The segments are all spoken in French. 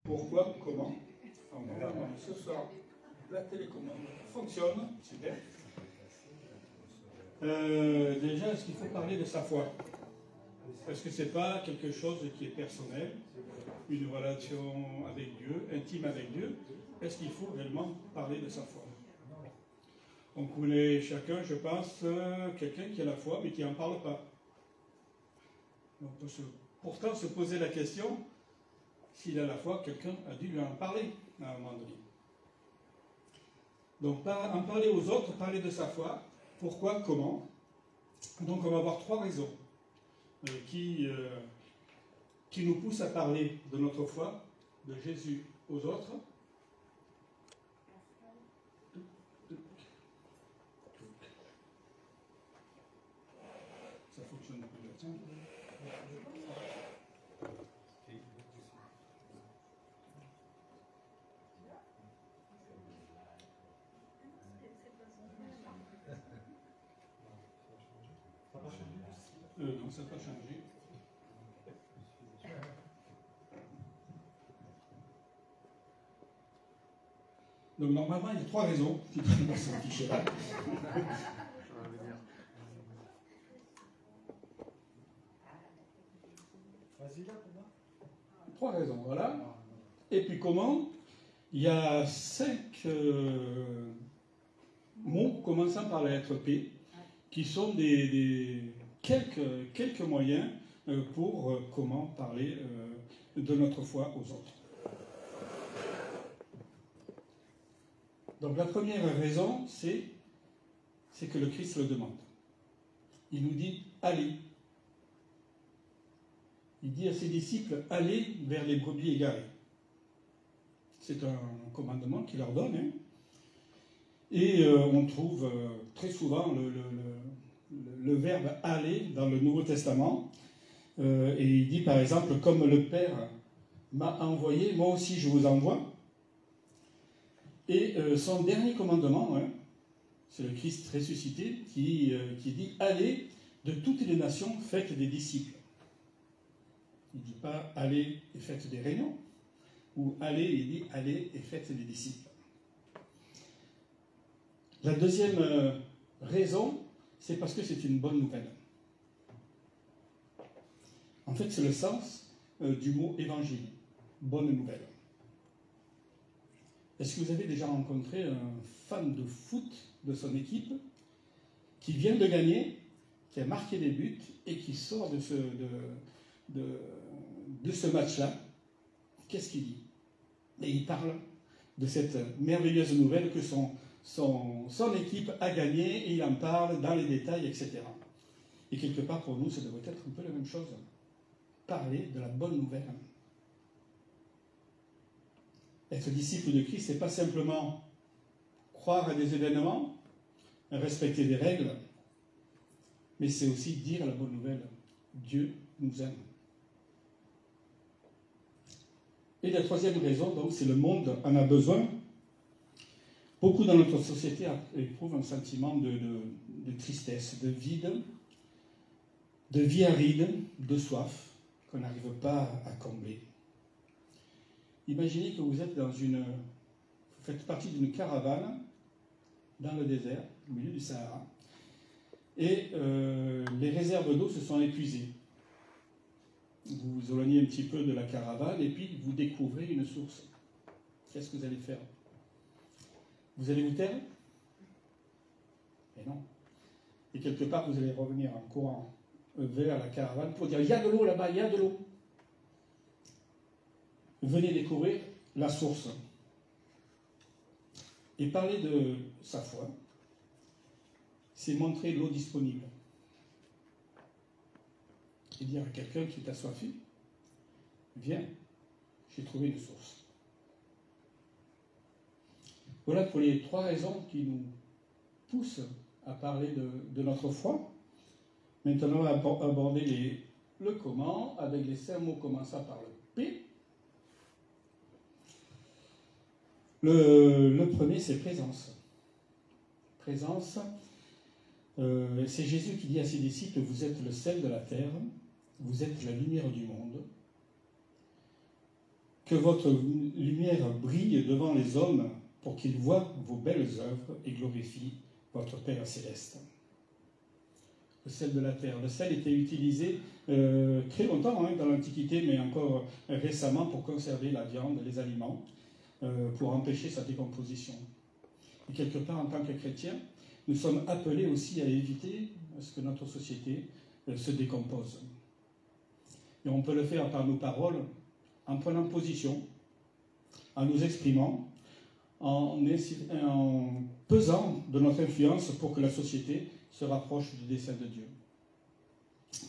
Pourquoi, comment? On va voir ce soir. La télécommande fonctionne, super. Déjà, est-ce qu'il faut parler de sa foi? Est-ce que ce n'est pas quelque chose qui est personnel, une relation avec Dieu, intime avec Dieu? Est-ce qu'il faut réellement parler de sa foi? On connaît chacun, je pense, quelqu'un qui a la foi, mais qui n'en parle pas. On peut pourtant se poser la question, s'il a la foi, quelqu'un a dû lui en parler à un moment donné. Donc, en parler aux autres, parler de sa foi, pourquoi, comment? Donc, on va avoir trois raisons qui nous poussent à parler de notre foi, de Jésus aux autres. Ça fonctionne plus là. Non, ça n'a pas changé. Donc normalement, il y a trois raisons qui prennent dans ce fichier-là. Trois raisons, voilà. Et puis comment? Il y a 5 mots commençant par la lettre P qui sont quelques moyens pour comment parler de notre foi aux autres. Donc la première raison, c'est que le Christ le demande. Il nous dit « allez ». Il dit à ses disciples « allez vers les brebis égarées ». C'est un commandement qu'il leur donne. Hein. Et on trouve très souvent le verbe « aller » dans le Nouveau Testament. Et il dit par exemple « comme le Père m'a envoyé, moi aussi je vous envoie ». Et son dernier commandement, hein, c'est le Christ ressuscité qui dit « allez de toutes les nations, faites des disciples ». Il ne dit pas « allez et faites des réunions », ou « allez », il dit « allez et faites des disciples ». La deuxième raison, c'est parce que c'est une bonne nouvelle. En fait, c'est le sens du mot « évangile », bonne nouvelle. Est-ce que vous avez déjà rencontré un fan de foot de son équipe qui vient de gagner, qui a marqué des buts et qui sort de ce match-là? Qu'est-ce qu'il dit? Et il parle de cette merveilleuse nouvelle que son équipe a gagné, et il en parle dans les détails, etc. Et quelque part, pour nous, ça devrait être un peu la même chose. Parler de la bonne nouvelle. Être disciple de Christ, ce n'est pas simplement croire à des événements, respecter des règles, mais c'est aussi dire la bonne nouvelle. Dieu nous aime. Et la troisième raison, donc, c'est le monde en a besoin. Beaucoup dans notre société éprouvent un sentiment de tristesse, de vide, de vie aride, de soif, qu'on n'arrive pas à combler. Imaginez que vous faites partie d'une caravane dans le désert, au milieu du Sahara, et les réserves d'eau se sont épuisées. Vous vous éloignez un petit peu de la caravane et puis vous découvrez une source. Qu'est-ce que vous allez faire? Vous allez vous taire? Mais non. Et quelque part, vous allez revenir en courant vers la caravane pour dire « il y a de l'eau là-bas, il y a de l'eau ». Venez découvrir la source. Et parler de sa foi, c'est montrer l'eau disponible. Et dire à quelqu'un qui est assoiffé, viens, j'ai trouvé une source. Voilà pour les trois raisons qui nous poussent à parler de notre foi. Maintenant, on va aborder le comment, avec les 5 mots commençant par le P. Le premier, c'est présence. Présence, c'est Jésus qui dit à ses disciples, vous êtes le sel de la terre, vous êtes la lumière du monde. Que votre lumière brille devant les hommes pour qu'ils voient vos belles œuvres et glorifient votre Père céleste. Le sel de la terre. Le sel était utilisé très longtemps dans l'Antiquité, mais encore récemment pour conserver la viande, les aliments, pour empêcher sa décomposition. Et quelque part, en tant que chrétiens, nous sommes appelés aussi à éviter ce que notre société se décompose. Et on peut le faire par nos paroles, en prenant position, en nous exprimant, en pesant de notre influence pour que la société se rapproche du dessein de Dieu.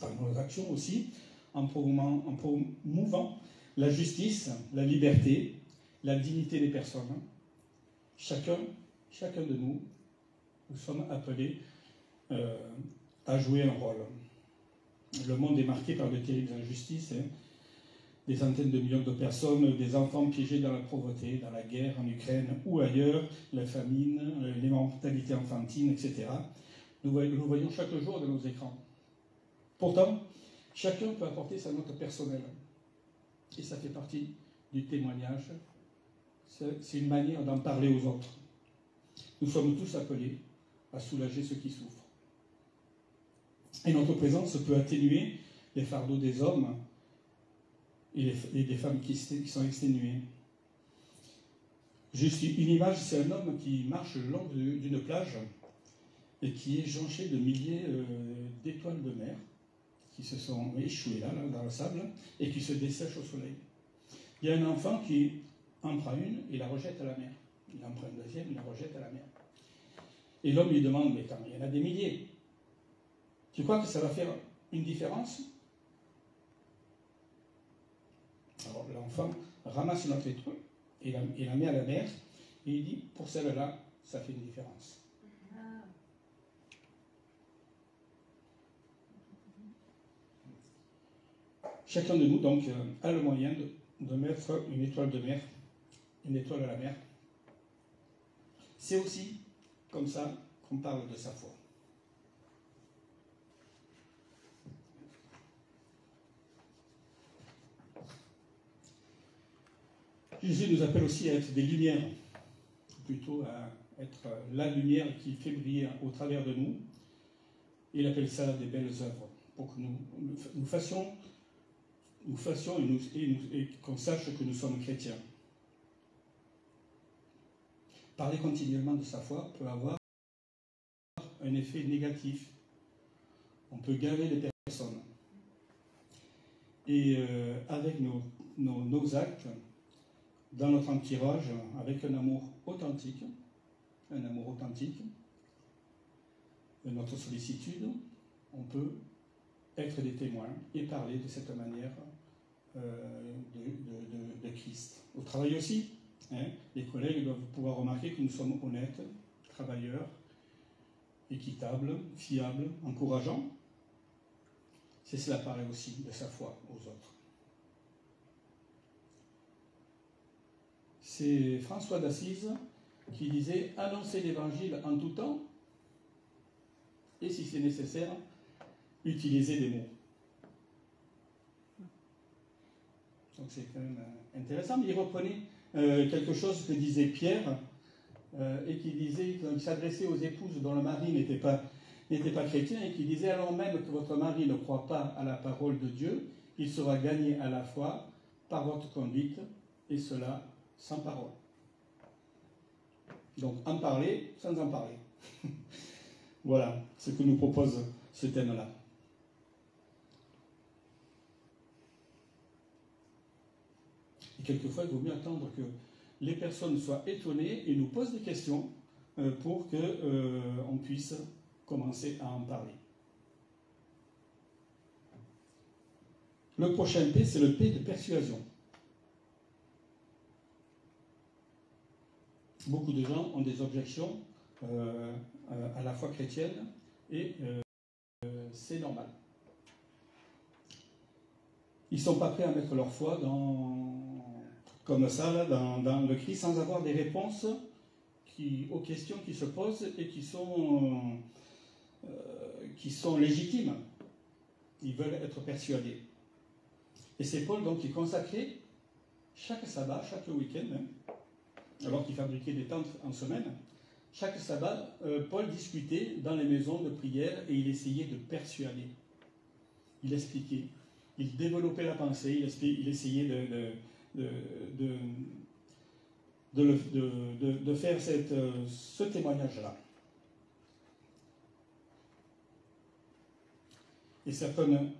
Par nos actions aussi, en promouvant la justice, la liberté, la dignité des personnes. Chacun de nous sommes appelés à jouer un rôle. Le monde est marqué par de terribles injustices, des centaines de millions de personnes, des enfants piégés dans la pauvreté, dans la guerre en Ukraine ou ailleurs, la famine, les mentalités enfantines, etc. Nous voyons chaque jour dans nos écrans. Pourtant, chacun peut apporter sa note personnelle. Et ça fait partie du témoignage. C'est une manière d'en parler aux autres. Nous sommes tous appelés à soulager ceux qui souffrent. Et notre présence peut atténuer les fardeaux des hommes et des femmes qui sont exténuées. Juste une image, c'est un homme qui marche le long d'une plage et qui est jonché de milliers d'étoiles de mer qui se sont échouées là, dans le sable, et qui se dessèchent au soleil. Il y a un enfant qui en prend une et la rejette à la mer. Il en prend une deuxième, il la rejette à la mer. Et l'homme lui demande, mais quand il y en a des milliers, tu crois que ça va faire une différence? Alors l'enfant ramasse une autre étoile et la met à la mer, et il dit, pour celle-là, ça fait une différence. Chacun de nous, donc, a le moyen de mettre une étoile de mer, une étoile à la mer. C'est aussi comme ça qu'on parle de sa foi. Jésus nous appelle aussi à être des lumières, plutôt à être la lumière qui fait briller au travers de nous. Il appelle ça des belles œuvres, pour que nous fassions et qu'on sache que nous sommes chrétiens. Parler continuellement de sa foi peut avoir un effet négatif. On peut gaver les personnes. Et avec nos actes, dans notre entourage, avec un amour authentique, de notre sollicitude, on peut être des témoins et parler de cette manière de Christ. Au travail aussi, les collègues doivent pouvoir remarquer que nous sommes honnêtes, travailleurs, équitables, fiables, encourageants. C'est cela parler aussi de sa foi aux autres. C'est François d'Assise qui disait « Annoncez l'Évangile en tout temps et si c'est nécessaire, utilisez des mots. » Donc c'est quand même intéressant. Mais il reprenait quelque chose que disait Pierre et qui disait qu'il s'adressait aux épouses dont le mari n'était pas chrétien et qui disait alors même que votre mari ne croit pas à la parole de Dieu, il sera gagné à la foi par votre conduite et cela sans parole. Donc en parler sans en parler. Voilà ce que nous propose ce thème-là. Et quelquefois, il vaut mieux attendre que les personnes soient étonnées et nous posent des questions pour qu'on puisse commencer à en parler. Le prochain P, c'est le P de persuasion. Beaucoup de gens ont des objections à la foi chrétienne et c'est normal. Ils ne sont pas prêts à mettre leur foi comme ça, là, dans le Christ, sans avoir des réponses aux questions qui se posent et qui sont légitimes. Ils veulent être persuadés. Et c'est Paul donc qui est consacré chaque sabbat, chaque week-end même, alors qu'il fabriquait des tentes en semaine, chaque sabbat, Paul discutait dans les maisons de prière et il essayait de persuader. Il expliquait, il développait la pensée, il essayait de faire ce témoignage-là. Et certaines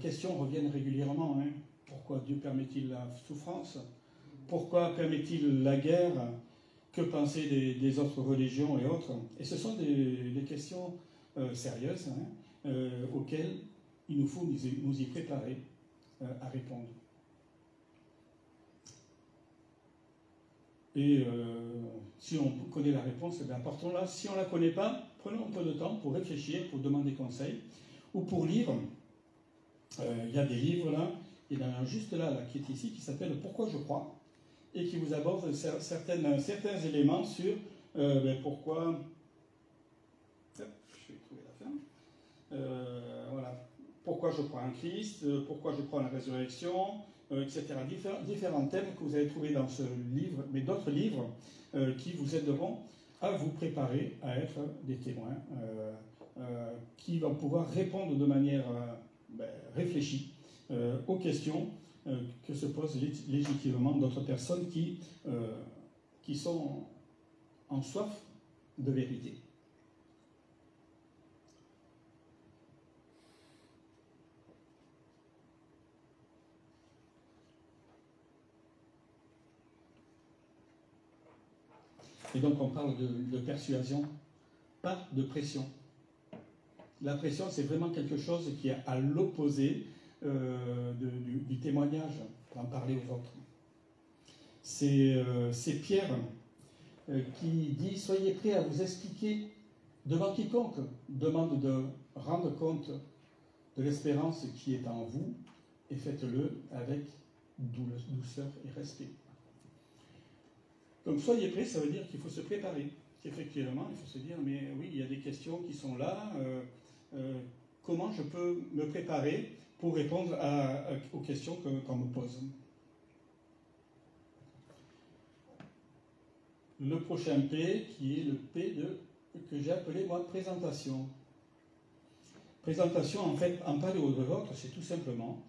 questions reviennent régulièrement. Hein. Pourquoi Dieu permet-il la souffrance? Pourquoi permet-il la guerre? Que penser des autres religions et autres? Et ce sont des questions sérieuses hein, auxquelles il nous faut nous y préparer à répondre. Et si on connaît la réponse, eh bien partons-la. Si on ne la connaît pas, prenons un peu de temps pour réfléchir, pour demander conseil, ou pour lire. Il y a des livres là, il y en a un juste là qui est ici, qui s'appelle « Pourquoi je crois ?» et qui vous aborde certains éléments sur pourquoi... Je vais trouver la fin. Voilà. Pourquoi je crois en Christ, pourquoi je crois en la résurrection, etc. Différents thèmes que vous allez trouver dans ce livre, mais d'autres livres qui vous aideront à vous préparer à être des témoins, qui vont pouvoir répondre de manière réfléchie aux questions que se posent légitimement d'autres personnes qui sont en soif de vérité. Et donc on parle de persuasion, pas de pression. La pression, c'est vraiment quelque chose qui est à l'opposé du témoignage, pour en parler aux autres. C'est Pierre qui dit « Soyez prêts à vous expliquer devant quiconque demande de rendre compte de l'espérance qui est en vous et faites-le avec douceur et respect. » Donc soyez prêts, ça veut dire qu'il faut se préparer. Effectivement, il faut se dire, mais oui, il y a des questions qui sont là, comment je peux me préparer pour répondre aux questions qu'on me pose. Le prochain P, qui est le P que j'ai appelé, moi, présentation. Présentation, en fait, en parler aux autres, c'est tout simplement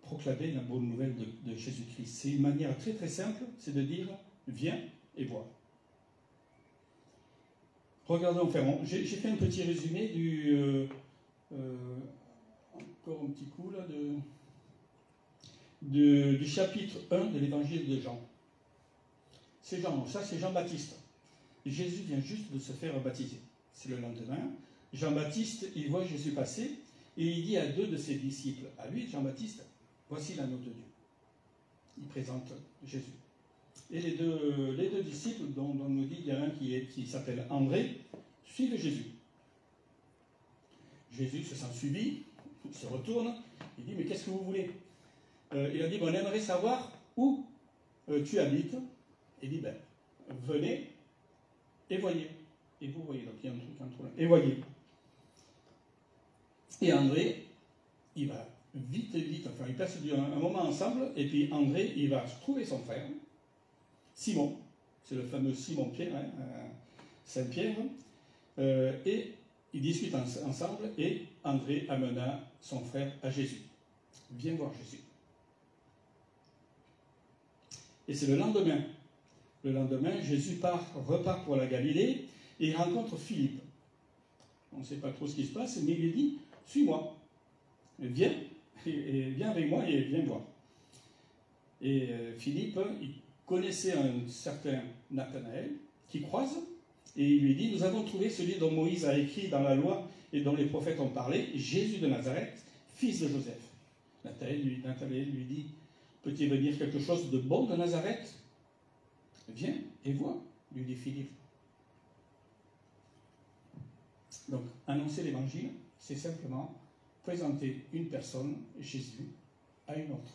proclamer la bonne nouvelle de Jésus-Christ. C'est une manière très très simple, c'est de dire, viens et vois. Regardons, j'ai fait un petit résumé encore un petit coup là, du chapitre 1 de l'évangile de Jean. C'est Jean-Baptiste. Jésus vient juste de se faire baptiser. C'est le lendemain. Jean-Baptiste, il voit Jésus passer et il dit à deux de ses disciples, à lui, Jean-Baptiste, voici l'agneau de Dieu. Il présente Jésus. Et les deux disciples, dont on nous dit, il y a un qui s'appelle André, suivent Jésus. Jésus se sent suivi, il se retourne, il dit, mais qu'est-ce que vous voulez? Il a dit, on aimerait savoir où tu habites. Il dit, venez et voyez. Et vous voyez, donc il y a un truc entre là. Et voyez. Et André, il va vite, enfin ils passent un moment ensemble, et puis André, il va trouver son frère, Simon, c'est le fameux Simon-Pierre, hein, Saint-Pierre, et ils discutent ensemble, et André amena son frère à Jésus. Viens voir Jésus. Et c'est le lendemain. Le lendemain, Jésus repart pour la Galilée, et il rencontre Philippe. On ne sait pas trop ce qui se passe, mais il lui dit, suis-moi, viens avec moi et viens voir. Et Philippe, il connaissait un certain Nathanaël qui croise, et il lui dit, nous avons trouvé celui dont Moïse a écrit dans la loi et dont les prophètes ont parlé, Jésus de Nazareth, fils de Joseph. Nathanaël lui dit, peut-il venir quelque chose de bon de Nazareth? Viens et vois, lui dit Philippe. Donc, annoncer l'évangile, c'est simplement présenter une personne, Jésus, à une autre.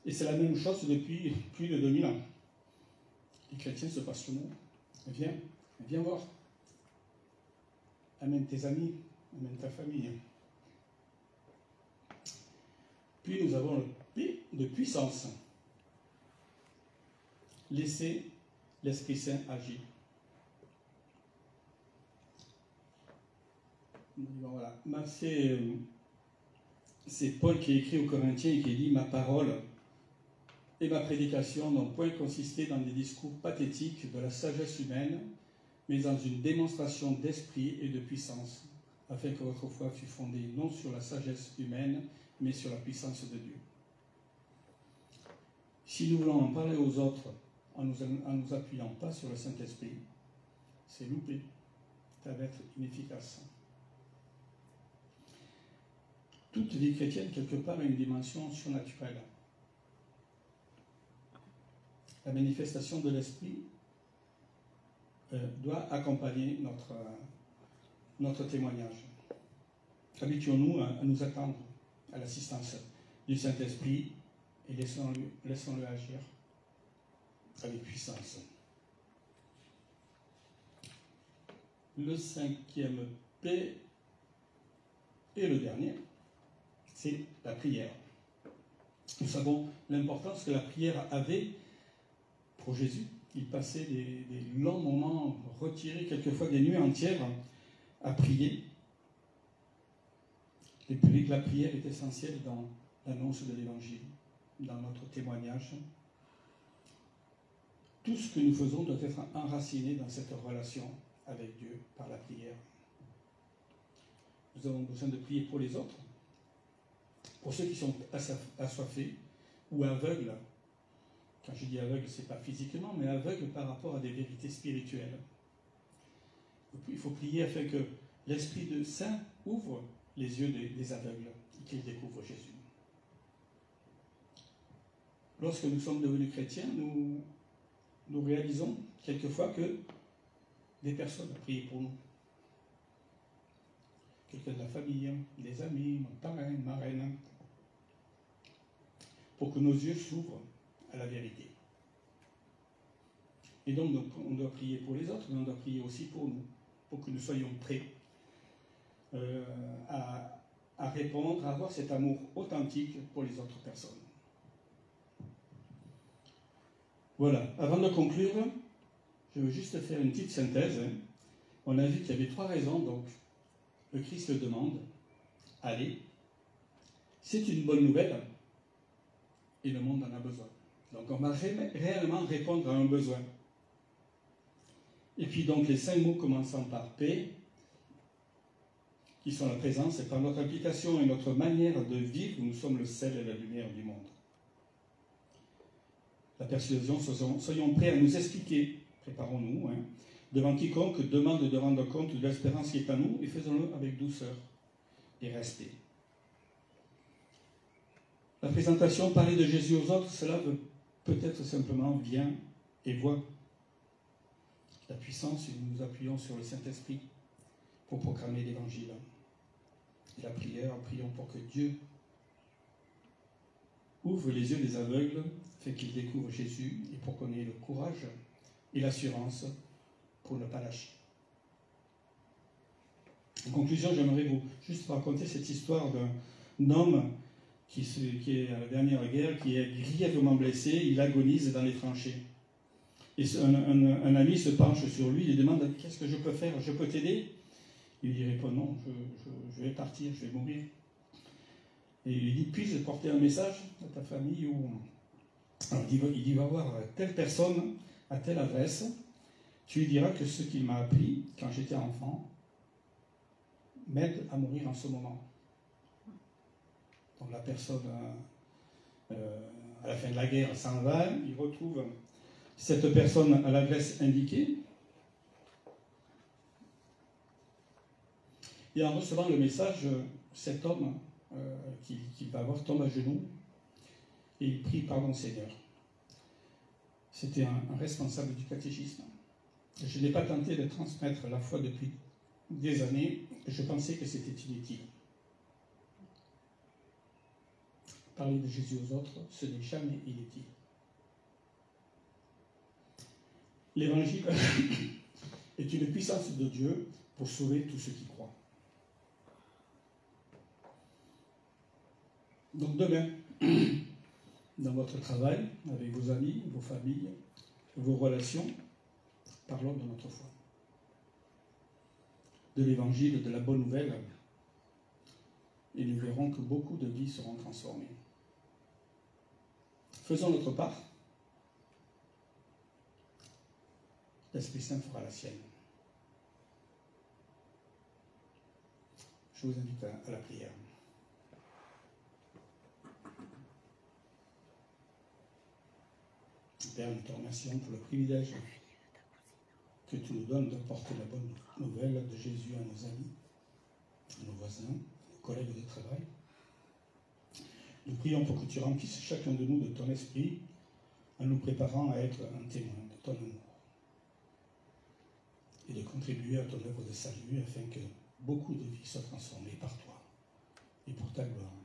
Et c'est la même chose depuis plus de 2000 ans. Les chrétiens se passent le mot. Viens voir. Amène tes amis, amène ta famille. Puis nous avons le P de puissance. Laissez l'Esprit Saint agir. Voilà. C'est Paul qui écrit aux Corinthiens et qui dit « Ma parole et ma prédication n'ont point consisté dans des discours pathétiques de la sagesse humaine, mais dans une démonstration d'esprit et de puissance, afin que votre foi fût fondée non sur la sagesse humaine, mais sur la puissance de Dieu. » Si nous voulons en parler aux autres en nous appuyant pas sur le Saint-Esprit, c'est loupé, ça va être inefficace. Toute vie chrétienne, quelque part, a une dimension surnaturelle. La manifestation de l'Esprit doit accompagner notre témoignage. Habituons-nous à nous attendre à l'assistance du Saint-Esprit et laissons-le agir avec puissance. Le 5e P et le dernier, c'est la prière. Nous savons l'importance que la prière avait pour Jésus. Il passait des longs moments retirés, quelquefois des nuits entières, à prier. Et puis la prière est essentielle dans l'annonce de l'Évangile, dans notre témoignage. Tout ce que nous faisons doit être enraciné dans cette relation avec Dieu par la prière. Nous avons besoin de prier pour les autres, pour ceux qui sont assoiffés ou aveugles. Quand je dis aveugle, ce n'est pas physiquement, mais aveugle par rapport à des vérités spirituelles. Il faut prier afin que l'Esprit de Saint ouvre les yeux des aveugles et qu'ils découvrent Jésus. Lorsque nous sommes devenus chrétiens, nous réalisons quelquefois que des personnes ont prié pour nous. Quelqu'un de la famille, des amis, nos parrains, marraines, pour que nos yeux s'ouvrent à la vérité. Et donc, on doit prier pour les autres, mais on doit prier aussi pour nous, pour que nous soyons prêts à répondre, à avoir cet amour authentique pour les autres personnes. Voilà, avant de conclure, je veux juste faire une petite synthèse. On a vu qu'il y avait 3 raisons, donc le Christ le demande, allez, c'est une bonne nouvelle, et le monde en a besoin. Donc on va réellement répondre à un besoin. Et puis donc les 5 mots commençant par P, qui sont la présence, et par notre application et notre manière de vivre, nous sommes le sel et la lumière du monde. La persuasion, soyons prêts à nous expliquer, préparons-nous, devant quiconque demande de rendre compte de l'espérance qui est à nous, et faisons-le avec douceur et respect. La présentation, parler de Jésus aux autres, cela veut peut-être simplement viens et vois. La puissance, si nous nous appuyons sur le Saint-Esprit pour proclamer l'Évangile. Et la prière, prions pour que Dieu ouvre les yeux des aveugles, fait qu'ils découvrent Jésus, et pour qu'on ait le courage et l'assurance pour ne pas lâcher. En conclusion, j'aimerais vous juste raconter cette histoire d'un homme qui est à la dernière guerre, qui est grièvement blessé, il agonise dans les tranchées. Et un ami se penche sur lui, il demande « Qu'est-ce que je peux faire? Je peux t'aider ?» Il lui répond « Non, je vais partir, je vais mourir. » Et il lui dit « Puis-je porter un message à ta famille ?» Alors il dit « Va voir telle personne à telle adresse, tu lui diras que ce qu'il m'a appris quand j'étais enfant m'aide à mourir en ce moment. » Donc la personne, à la fin de la guerre, s'en va, il retrouve cette personne à l'adresse indiquée. Et en recevant le message, cet homme qu'il va voir tombe à genoux et il prie « Pardon Seigneur ». C'était un responsable du catéchisme. Je n'ai pas tenté de transmettre la foi depuis des années, je pensais que c'était inutile. Parler de Jésus aux autres, ce n'est jamais inutile. L'Évangile est une puissance de Dieu pour sauver tous ceux qui croient. Donc demain, dans votre travail, avec vos amis, vos familles, vos relations. Parlons de notre foi, de l'Évangile, de la bonne nouvelle, et nous verrons que beaucoup de vies seront transformées. Faisons notre part. L'Esprit Saint fera la sienne. Je vous invite à la prière. Père, nous te remercions pour le privilège que tu nous donnes d'apporter la bonne nouvelle de Jésus à nos amis, à nos voisins, à nos collègues de travail. Nous prions pour que tu remplisses chacun de nous de ton esprit en nous préparant à être un témoin de ton amour et de contribuer à ton œuvre de salut afin que beaucoup de vies soient transformées par toi et pour ta gloire.